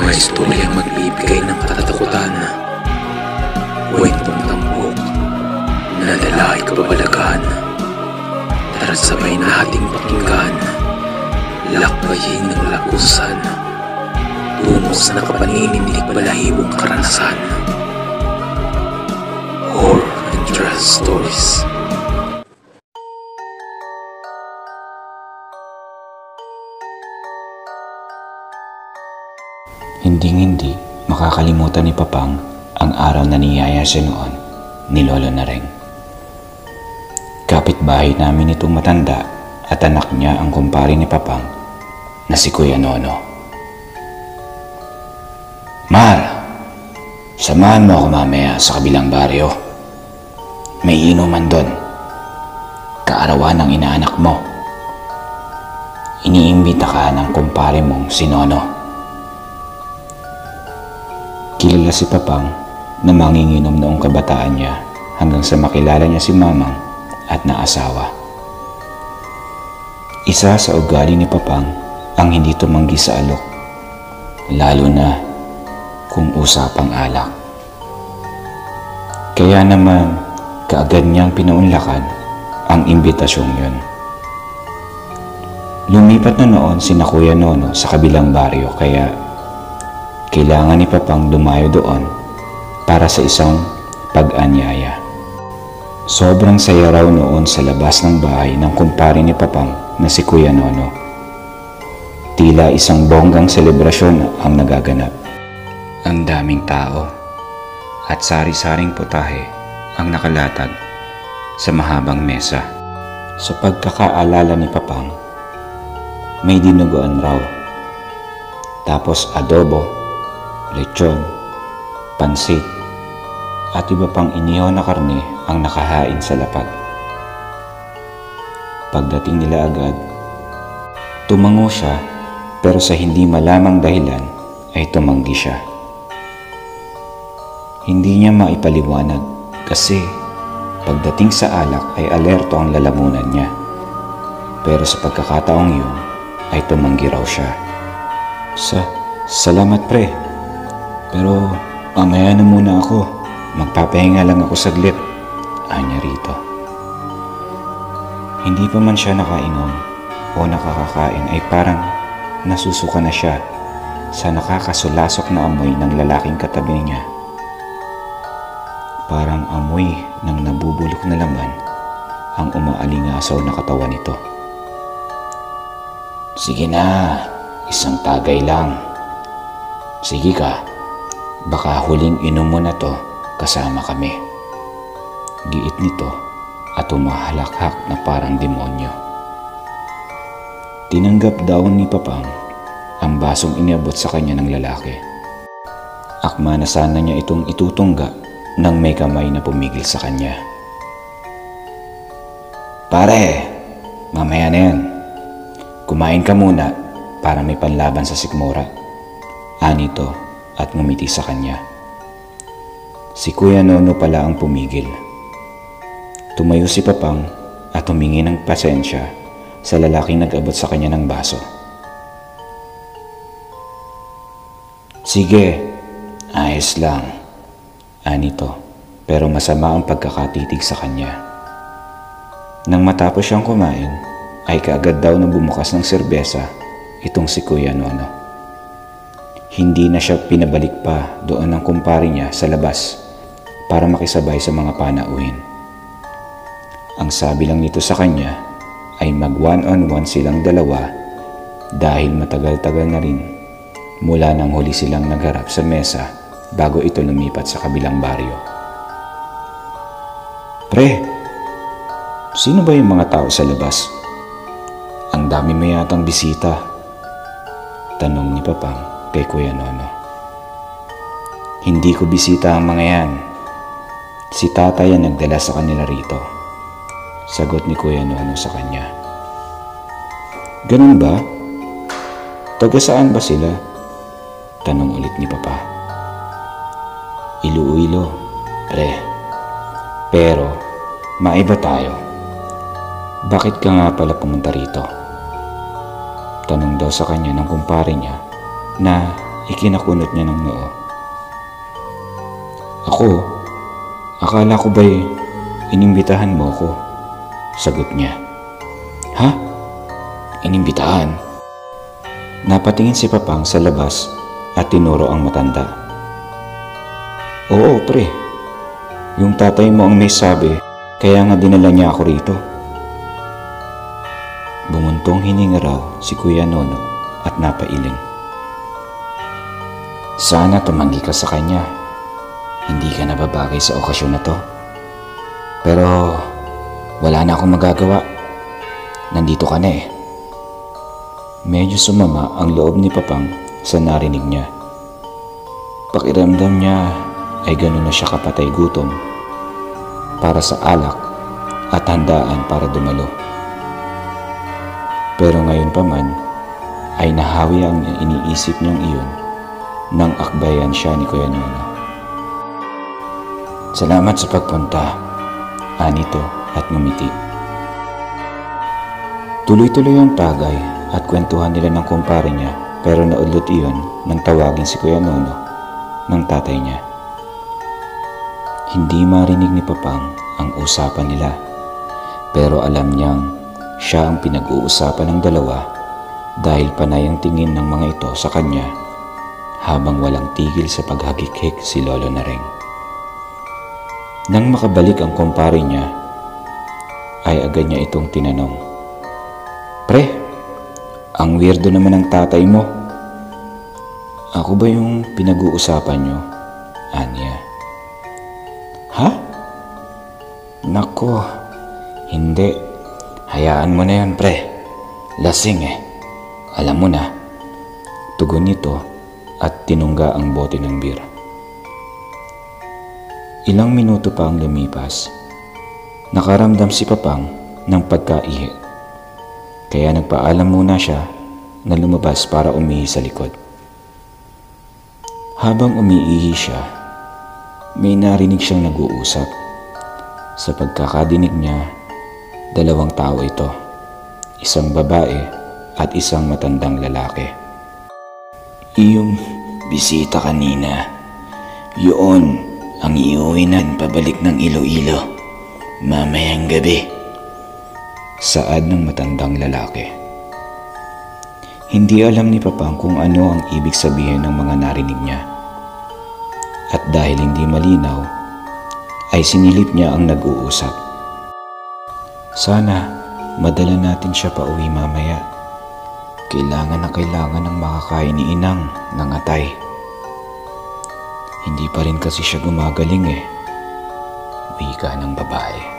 Mga istoryang magbibigay ng katatakutan, kwentong tampok, nadala at kababalagan. Tara't sabay nating pakinggan, lakbayin ng lagusan, tungo sa nakapaninindig balahibong karanasan. Horror and True Stories. Hinding-hindi makakalimutan ni Papang ang araw na niyaya siya noon ni Lolo Nareng. Kapitbahay namin itong matanda at anak niya ang kumpare ni Papang na si Kuya Nono. "Mar, samahan mo ako mamaya sa kabilang baryo. May inuman doon. Kaarawan ng inaanak mo. Iniimbita ka ng kumpare mong si Nono." Kilala si Papang na manginginom noong kabataan niya hanggang sa makilala niya si Mamang at naasawa. Isa sa ugali ni Papang ang hindi tumanggi sa alok, lalo na kung usapang alak. Kaya naman kaagad niyang pinaunlakan ang imbitasyong yun. Lumipat na noon sina Kuya Nono sa kabilang baryo kaya kailangan ni Papang dumayo doon para sa isang pag-anyaya. Sobrang saya raw noon sa labas ng bahay ng kumpare ni Papang na si Kuya Nono. Tila isang bonggang selebrasyon ang nagaganap. Ang daming tao at sari-saring putahe ang nakalatag sa mahabang mesa. Sa pagkakaalala ni Papang, may dinuguan raw, tapos adobo, lechon, pansit, at iba pang inihaw na karne ang nakahain sa lapag. Pagdating nila agad, tumango siya pero sa hindi malamang dahilan ay tumanggi siya. Hindi niya maipaliwanag kasi pagdating sa alak ay alerto ang lalamunan niya. Pero sa pagkakataong yun ay tumanggi raw siya. Salamat pre. Pero mamaya na muna ako. Magpapahinga lang ako saglit. Anya rito. Hindi pa man siya nakainom o nakakakain ay parang nasusuka na siya sa nakakasulasok na amoy ng lalaking katabi niya. Parang amoy ng nabubulok na laman ang umaalingasaw na katawan nito. "Sige na, isang tagay lang. Sige ka. Baka huling inom mo na to kasama kami." Giit nito at umahalakhak na parang demonyo. Tinanggap daw ni Papang ang basong iniabot sa kanya ng lalaki. Akma na sana niya itong itutungga nang may kamay na pumigil sa kanya. "Pare, mamaya na yan. Kumain ka muna para may panlaban sa sikmura." Anito at ngumiti sa kanya. Si Kuya Nono pala ang pumigil. Tumayo si Papang at humingi ng pasensya sa lalaking nag-abot sa kanya ng baso. "Sige, ayos lang." Anito, pero masama ang pagkakatitig sa kanya. Nang matapos siyang kumain, ay kaagad daw na bumukas ng serbesa itong si Kuya Nono. Hindi na siya pinabalik pa doon ng kumpare niya sa labas para makisabay sa mga panauhin. Ang sabi lang nito sa kanya ay mag one-on-one silang dalawa dahil matagal-tagal na rin mula nang huli silang nagharap sa mesa bago ito lumipat sa kabilang baryo. "Pre, sino ba yung mga tao sa labas? Ang dami may yatang bisita." Tanong ni Papang kay Kuya Nono. "Hindi ko bisita ang mga yan. Si tatay ang nagdala sa kanila rito." Sagot ni Kuya Nono sa kanya. "Ganun ba? Taga saan ba sila?" Tanong ulit ni Papa. "Iloilo, pre. Pero maiba tayo. Bakit ka nga pala pumunta rito?" Tanong daw sa kanya ng kumpare niya na ikinakunot niya ng noo. Ako? Akala ko ba'y inimbitahan mo ko? Sagot niya. Ha? Inimbitahan? Napatingin si Papang sa labas at tinuro ang matanda. Oo, pre. Yung tatay mo ang may sabi, kaya nga dinala niya ako rito. Bumuntong hininga raw si Kuya Nono at napailing. Sana tumanggi ka sa kanya. Hindi ka nababagay sa okasyon na to. Pero wala na akong magagawa. Nandito ka na eh. Medyo sumama ang loob ni Papang sa narinig niya. Pakiramdam niya ay gano'n na siya kapatay gutom para sa alak at handaan para dumalo. Pero ngayon pa man ay nahawi ang iniisip niyang iyon nang akbayan siya ni Kuya Nono. Salamat sa pagpunta, anito at ngumiti. Tuloy-tuloy ang tagay at kwentuhan nila ng kumpare niya, pero naudlot iyon nang tawagin si Kuya Nono ng tatay niya. Hindi marinig ni Papang ang usapan nila, pero alam niyang siya ang pinag-uusapan ng dalawa dahil panay ang tingin ng mga ito sa kanya habang walang tigil sa paghagik-hik si Lolo Nareng. Nang makabalik ang kumpare niya, ay agad niya itong tinanong, Pre, ang weirdo naman ng tatay mo. Ako ba yung pinag-uusapan niyo? Anya. Ha? Nako, hindi. Hayaan mo na yan, pre. Lasing eh. Alam mo na. Tugon nito at tinungga ang bote ng beer. Ilang minuto pa ang lumipas. Nakaramdam si Papang ng pagkaihi. Kaya nagpaalam muna siya na lumabas para umihi sa likod. Habang umiihi siya, may narinig siyang nag-uusap. Sa pagkakadinig niya, dalawang tao ito, isang babae at isang matandang lalaki. Iyong bisita kanina, yun ang iuwinan pabalik ng Iloilo mamayang gabi. Saad ng matandang lalaki. Hindi alam ni Papang kung ano ang ibig sabihin ng mga narinig niya. At dahil hindi malinaw, ay sinilip niya ang nag-uusap. Sana madala natin siya pa uwi mamaya. Kailangan ng makakain ni Inang ng atay. Hindi pa rin kasi siya gumagaling eh. Wika ng babae.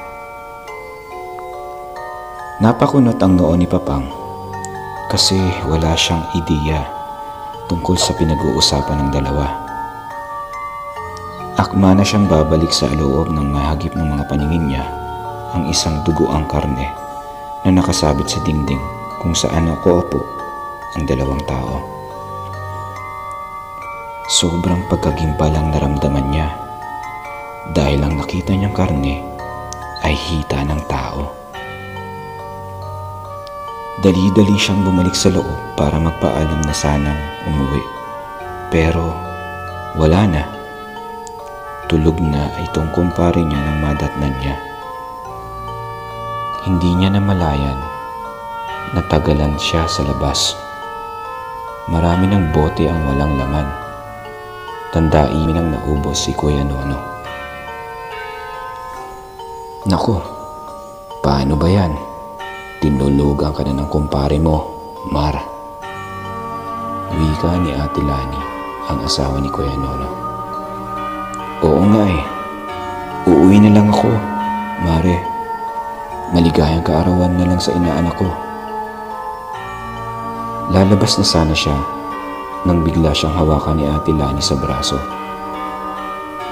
Napakunot ang noo ni Papang kasi wala siyang ideya tungkol sa pinag-uusapan ng dalawa. Akma na siyang babalik sa loob ng mahagip ng mga paningin niya ang isang dugoang karne na nakasabit sa dingding kung saan nakaupo ang dalawang tao. Sobrang pagkagimbal ang naramdaman niya dahil ang nakita niyang karne ay hita ng tao. Dali-dali siyang bumalik sa loob para magpaalam na sanang umuwi. Pero wala na. Tulog na itong kumpare niya nang madatnan niya. Hindi niya namalayan. Natagalan siya sa labas. Marami ng bote ang walang laman. Tandaimin ang naubos si Kuya Nono. Naku, paano ba yan? Tinulugan ka na ng kumpare mo, Mar. Wika ni Ate Lani, ang asawa ni Kuya Nono. Oo nga eh. Uuwi na lang ako, Mare. Maligayang kaarawan na lang sa inaanak ko. Lalabas na sana siya nang bigla siyang hawakan ni Ate Lani sa braso.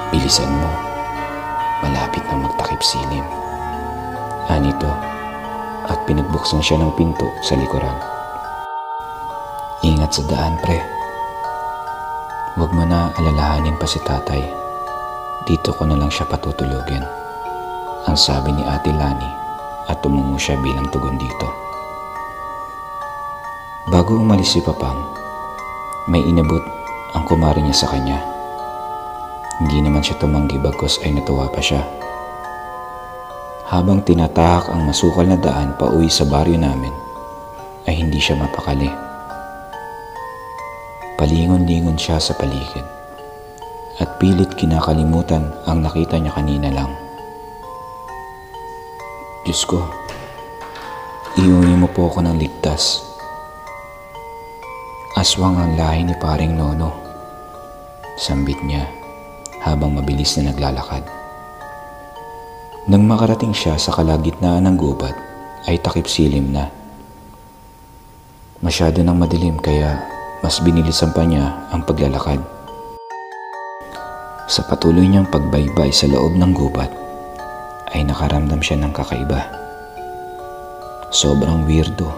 Bilisan mo. Malapit na magtakip silim. Anito. At pinagbuksan siya ng pinto sa likuran. Ingat sa daan, pre. Huwag mo na alalahanin pa si tatay. Dito ko na lang siya patutulugin, ang sabi ni Ate Lani at tumungo siya bilang tugon dito. Bago umalis si Papang, may inabot ang kumari niya sa kanya. Hindi naman siya tumanggi bagkus ay natuwa pa siya. Habang tinatahak ang masukal na daan pa uwi sa baryo namin, ay hindi siya mapakali. Palingon-lingon siya sa paligid at pilit kinakalimutan ang nakita niya kanina lang. Diyos ko, iuwi mo po ako ng ligtas. Aswang ang lahi ni paring Nono, sambit niya habang mabilis na naglalakad. Nang makarating siya sa kalagitnaan ng gubat ay takip silim na. Masyado nang madilim kaya mas binilisan pa niya ang paglalakad. Sa patuloy niyang pagbaybay sa loob ng gubat ay nakaramdam siya ng kakaiba. Sobrang weirdo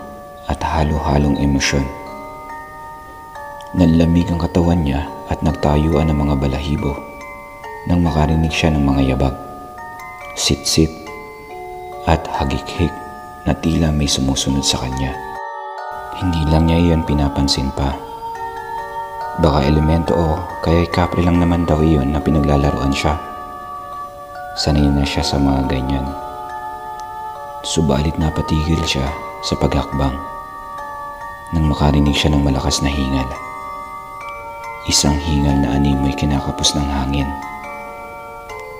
at halo-halong emosyon. Nanlamig ang katawan niya at nagtayuan ng mga balahibo nang makarinig siya ng mga yabag, sit-sit at hagik-hik na tila may sumusunod sa kanya. Hindi lang niya iyon pinapansin pa. Baka elemento o kaya kapre lang naman daw iyon na pinaglalaroan siya. Sanay na siya sa mga ganyan. Subalit napatigil siya sa paghakbang nang makarinig siya ng malakas na hingal. Isang hingal na animoy kinakapos ng hangin.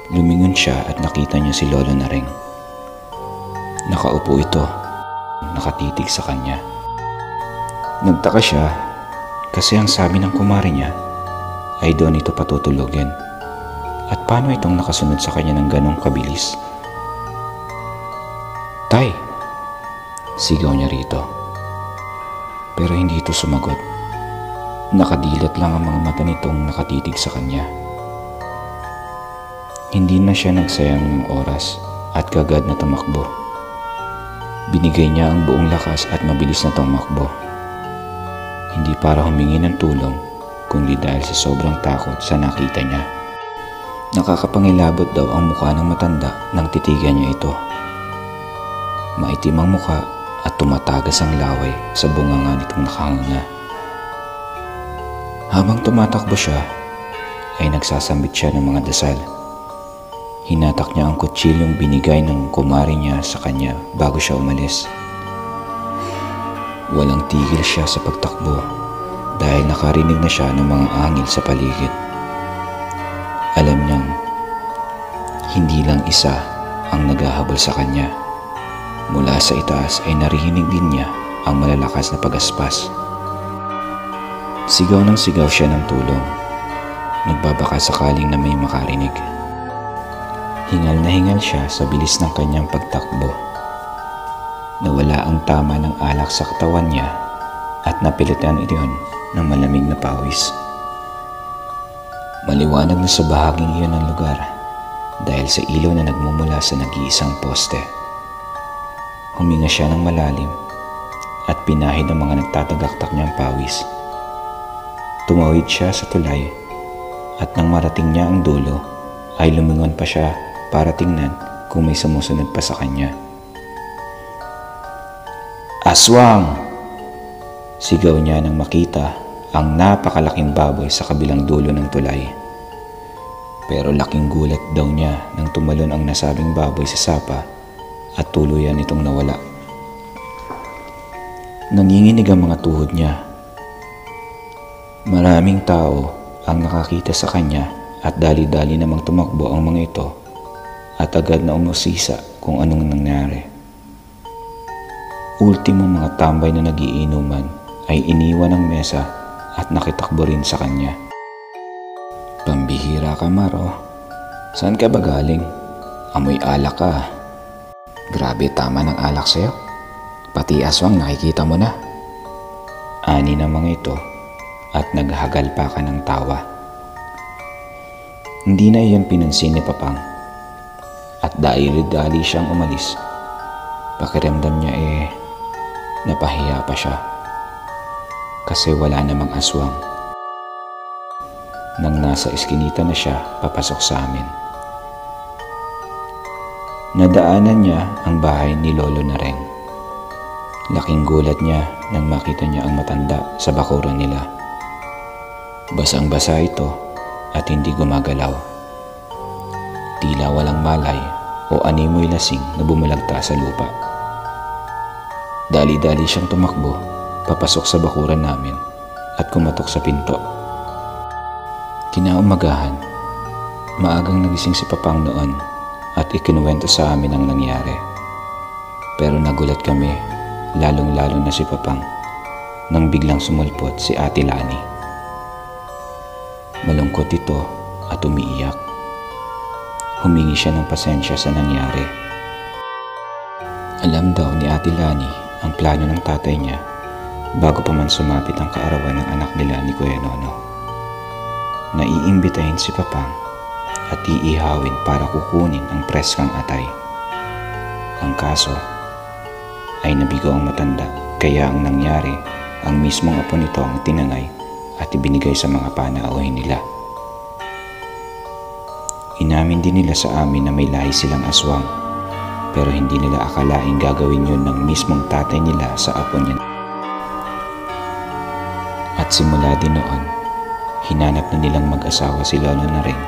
Lumingon siya at nakita niya si Lolo Naring. Nakaupo ito, nakatitig sa kanya. Nagtaka siya kasi ang sabi ng kumari niya ay doon ito patutulogin. At paano itong nakasunod sa kanya ng ganong kabilis? Tay! Sigaw niya rito. Pero hindi ito sumagot. Nakadilat lang ang mga mata nitong nakatitig sa kanya. Hindi na siya nagsayang ng oras at kagad na tumakbo. Binigay niya ang buong lakas at mabilis na tumakbo. Hindi para humingi ng tulong, kundi dahil sa sobrang takot sa nakita niya. Nakakapangilabot daw ang mukha ng matanda nang titigan niya ito. Maitim ang mukha at tumatagas ang laway sa bunganga nitong nakahanga. Habang tumatakbo siya, ay nagsasambit siya ng mga dasal. Hinatak niya ang kutsilyong binigay ng kumari niya sa kanya bago siya umalis. Walang tigil siya sa pagtakbo dahil nakarinig na siya ng mga angil sa paligid. Alam niyang hindi lang isa ang naghahabol sa kanya. Mula sa itaas ay narinig din niya ang malalakas na pagaspas. Sigaw ng sigaw siya ng tulong. Nagbabaka sakaling na may makarinig. Hingal na hingal siya sa bilis ng kanyang pagtakbo. Nawala ang tama ng alak sa katawan niya at napilitan iyon ng malamig na pawis. Maliwanag na sa bahaging iyon ng lugar dahil sa ilaw na nagmumula sa nag-iisang poste. Huminga siya ng malalim at pinahid ang mga nagtatagaktak niyang pawis. Tumawid siya sa tulay at nang marating niya ang dulo ay lumingon pa siya para tingnan kung may sumusunod pa sa kanya. Aswang! Sigaw niya nang makita ang napakalaking baboy sa kabilang dulo ng tulay. Pero laking gulat daw niya nang tumalon ang nasabing baboy sa sapa at tuluyan itong nawala. Nanginginig ang mga tuhod niya. Maraming tao ang nakakita sa kanya at dali-dali namang tumakbo ang mga ito at agad na umusisa kung anong nangyari. Ultimo mga tambay na nagiinuman ay iniwan ng mesa at nakitakbo rin sa kanya. Pambihira ka, Maro. Saan ka ba galing? Amoy alak ka. Grabe tama ng alak sa'yo. Pati aswang nakikita mo na. Ani ng mga ito at naghagal pa ka ng tawa. Hindi na iyon pinansin ni Papang at dali-dali siyang umalis. Pakiramdam niya napahiya pa siya kasi wala namang aswang. Nang nasa eskinita na siya papasok sa amin. Nadaanan niya ang bahay ni Lolo Naring. Laking gulat niya nang makita niya ang matanda sa bakuran nila. Basang-basa ito at hindi gumagalaw. Tila walang malay o animoy lasing na bumalagta sa lupa. Dali-dali siyang tumakbo papasok sa bakuran namin at kumatok sa pinto. Kinaumagahan, maagang nagising si Papang noon at ikinuwento sa amin ang nangyari. Pero nagulat kami, lalong-lalo na si Papang, nang biglang sumulpot si Ate Lani. Malungkot ito at umiiyak. Humingi siya ng pasensya sa nangyari. Alam daw ni Ate Lani ang plano ng tatay niya bago pa man sumapit ang kaarawan ng anak nila ni Kuya Nono. Naiimbitahin si Papang at iihawin para kukunin ang preskang atay. Ang kaso ay nabigo ang matanda, kaya ang nangyari, ang mismong apo nito ang tinangay at ibinigay sa mga panauhin nila. Inamin din nila sa amin na may lahi silang aswang, pero hindi nila akalaing gagawin yun ng mismong tatay nila sa apo niya. At simula din noon, hinanap na nilang mag-asawa si Lolo Naring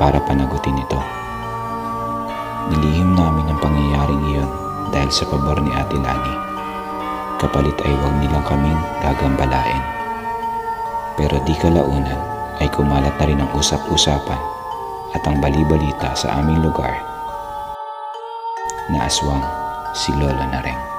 para panagutin ito. Nilihim namin ang pangyayaring iyon dahil sa pabor ni Ate Lani. Kapalit ay huwag nilang kaming gagambalain. Pero di kalaunan ay kumalat na rin ang usap-usapan at ang bali-balita sa aming lugar na aswang si Lolo Naring.